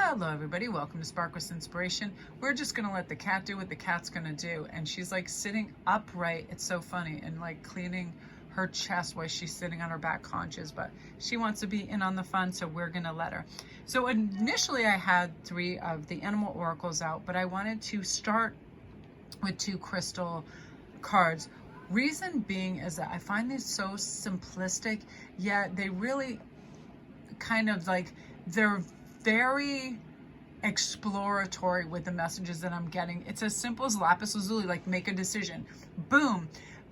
Hello everybody, welcome to Spark with Inspiration. We're just gonna let the cat do what the cat's gonna do. And she's like sitting upright, it's so funny, and like cleaning her chest while she's sitting on her back haunches, but she wants to be in on the fun, so we're gonna let her. So initially I had 3 of the animal oracles out, but I wanted to start with 2 crystal cards. Reason being is that I find these so simplistic, yet they really kind of like, they're very exploratory with the messages that I'm getting. It's as simple as lapis lazuli, like make a decision. Boom.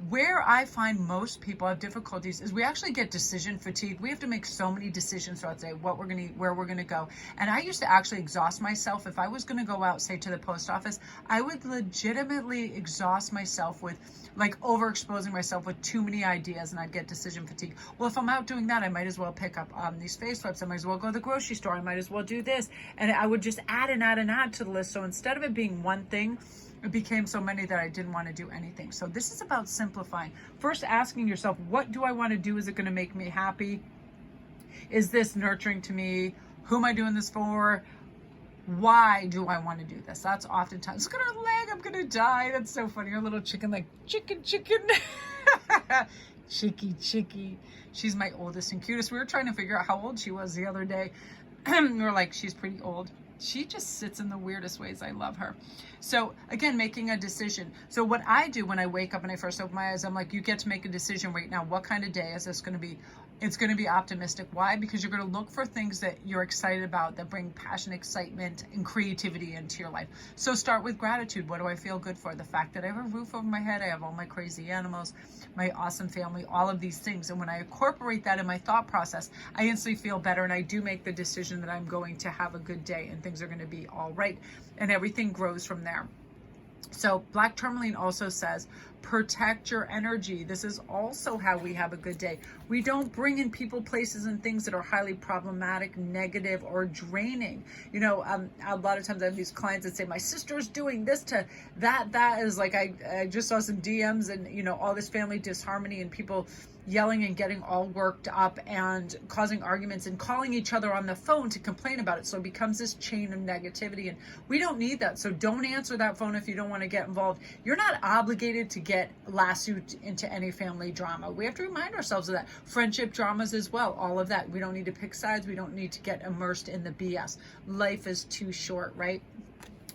Where I find most people have difficulties is we actually get decision fatigue. We have to make so many decisions throughout the day, what we're going to eat, where we're going to go. And I used to actually exhaust myself. If I was going to go out, say to the post office, I would legitimately exhaust myself with like overexposing myself with too many ideas, and I'd get decision fatigue. Well, if I'm out doing that, I might as well pick up these face wipes. I might as well go to the grocery store. I might as well do this. And I would just add and add and add to the list. So instead of it being one thing, it became so many that I didn't want to do anything. So this is about simplifying. First, asking yourself, what do I want to do? Is it going to make me happy? Is this nurturing to me? Who am I doing this for? Why do I want to do this? That's oftentimes, look at her leg, I'm going to die. That's so funny. Her little chicken, like chicken. Chicky. She's my oldest and cutest. We were trying to figure out how old she was the other day. We were like, she's pretty old. She just sits in the weirdest ways. I love her. So again, making a decision. So what I do when I wake up and I first open my eyes, I'm like, you get to make a decision right now. What kind of day is this going to be? It's going to be optimistic. Why? Because you're going to look for things that you're excited about, that bring passion, excitement, and creativity into your life. So start with gratitude. What do I feel good for? The fact that I have a roof over my head, I have all my crazy animals, my awesome family, all of these things. And when I incorporate that in my thought process, I instantly feel better, and I do make the decision that I'm going to have a good day and things are going to be all right. And everything grows from there. So Black Tourmaline also says, protect your energy. This is also how we have a good day. We don't bring in people, places, and things that are highly problematic, negative, or draining. You know, a lot of times I have these clients that say, my sister's doing this to that. That is like, I just saw some DMs and, you know, all this family disharmony and people yelling and getting all worked up and causing arguments and calling each other on the phone to complain about it. So it becomes this chain of negativity, and we don't need that. So don't answer that phone if you don't want to get involved. You're not obligated to get lassoed into any family drama. We have to remind ourselves of that. Friendship dramas as well, all of that. We don't need to pick sides. We don't need to get immersed in the BS. Life is too short, right?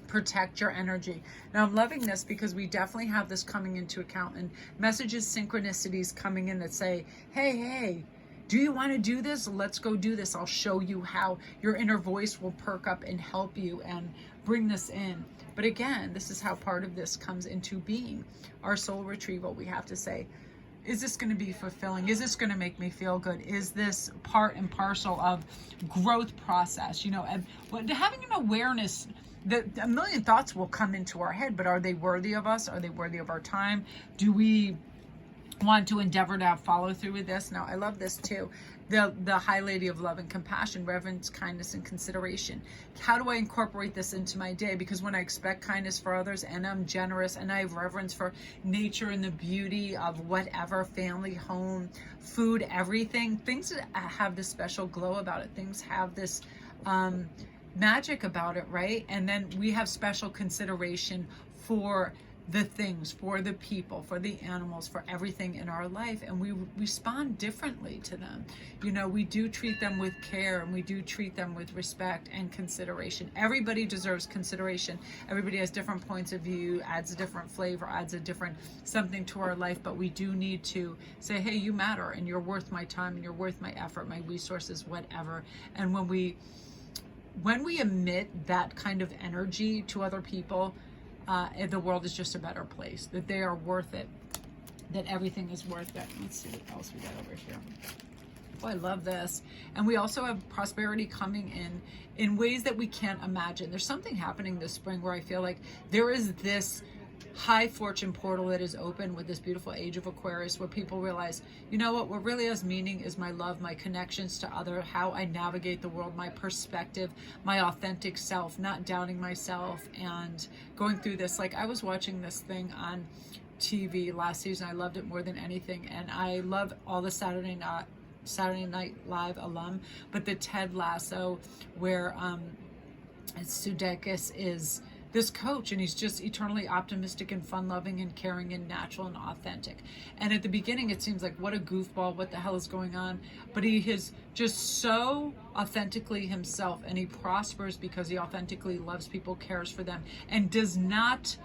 Protect your energy. Now I'm loving this because we definitely have this coming into account, and messages, synchronicities coming in that say, hey, do you want to do this? Let's go do this. I'll show you how. Your inner voice will perk up and help you and bring this in. But again, this is how part of this comes into being. Our soul retrieval, we have to say, is this going to be fulfilling? Is this going to make me feel good? Is this part and parcel of growth process? You know, and having an awareness that a million thoughts will come into our head, but are they worthy of us? Are they worthy of our time? Do we want to endeavor to have follow through with this? Now, I love this too. The High Lady of Love and Compassion, reverence, kindness, and consideration. How do I incorporate this into my day? Because when I expect kindness for others and I'm generous and I have reverence for nature and the beauty of whatever, family, home, food, everything, things that have this special glow about it. Things have this magic about it, right? And then we have special consideration for the things, for the people, for the animals, for everything in our life, and we respond differently to them. You know, we do treat them with care, and we do treat them with respect and consideration. Everybody deserves consideration. Everybody has different points of view, adds a different flavor, adds a different something to our life, but we do need to say, hey, you matter, and you're worth my time, and you're worth my effort, my resources, whatever. And when we emit that kind of energy to other people, the world is just a better place, that they are worth it, that everything is worth it. Let's see what else we got over here. Oh, I love this. And we also have prosperity coming in ways that we can't imagine. There's something happening this spring where I feel like there is this high fortune portal that is open with this beautiful age of Aquarius, where people realize, you know what really has meaning is my love, my connections to other, how I navigate the world, my perspective, my authentic self, not doubting myself and going through this. Like, I was watching this thing on TV last season. I loved it more than anything, and I love all the Saturday Night Live alum, but the Ted Lasso, where Sudeikis is this coach, and he's just eternally optimistic and fun-loving and caring and natural and authentic. And at the beginning it seems like, what a goofball, what the hell is going on? But he is just so authentically himself, and he prospers because he authentically loves people, cares for them, and does not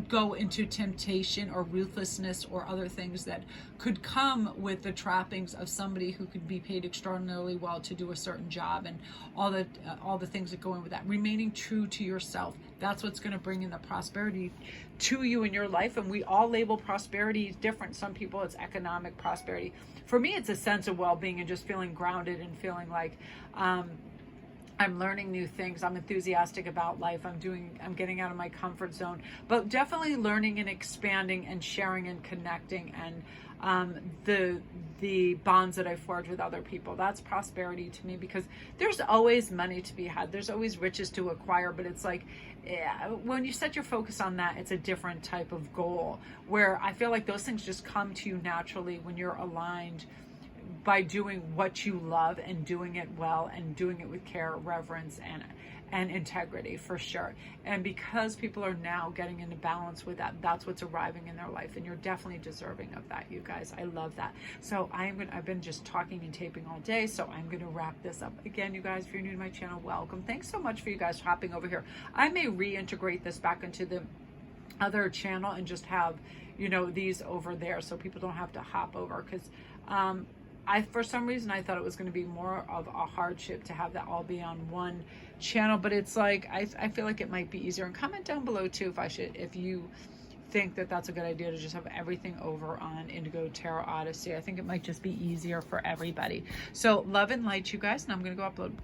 go into temptation or ruthlessness or other things that could come with the trappings of somebody who could be paid extraordinarily well to do a certain job, and all the things that go in with that. Remaining true to yourself, that's what's going to bring in the prosperity to you in your life. And we all label prosperity different. Some people it's economic prosperity. For me, it's a sense of well-being and just feeling grounded and feeling like I'm learning new things. I'm enthusiastic about life. I'm getting out of my comfort zone, but definitely learning and expanding and sharing and connecting, and the bonds that I forge with other people. That's prosperity to me, because there's always money to be had. There's always riches to acquire, but it's like, when you set your focus on that, it's a different type of goal, where I feel like those things just come to you naturally when you're aligned by doing what you love and doing it well and doing it with care, reverence, and integrity, for sure. And because people are now getting into balance with that, that's what's arriving in their life, and you're definitely deserving of that, you guys. I love that. So I've been just talking and taping all day, so I'm gonna wrap this up. Again, you guys, if you're new to my channel, welcome. Thanks so much for you guys hopping over here. I may reintegrate this back into the other channel and just have, you know, these over there so people don't have to hop over, because for some reason I thought it was going to be more of a hardship to have that all be on one channel, but it's like I feel like it might be easier. And comment down below too if you think that that's a good idea to just have everything over on Indigo Tarot Odyssey. I think it might just be easier for everybody. So love and light, you guys, and I'm going to go upload